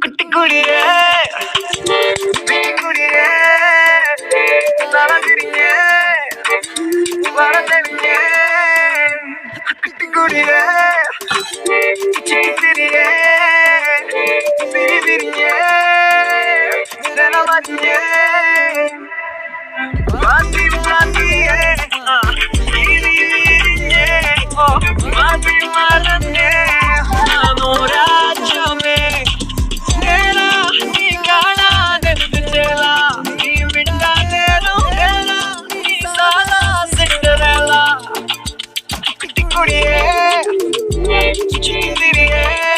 குட்டி குடியே குடியே நடக்கிறீங்க வரந்தீங்க குட்டி குடியே சிரியே பிரிவிரிங்க நிலவரிங்க வாசி வாசியே வாசி மறந்தே ராஜ்யமே குடியே சிரியே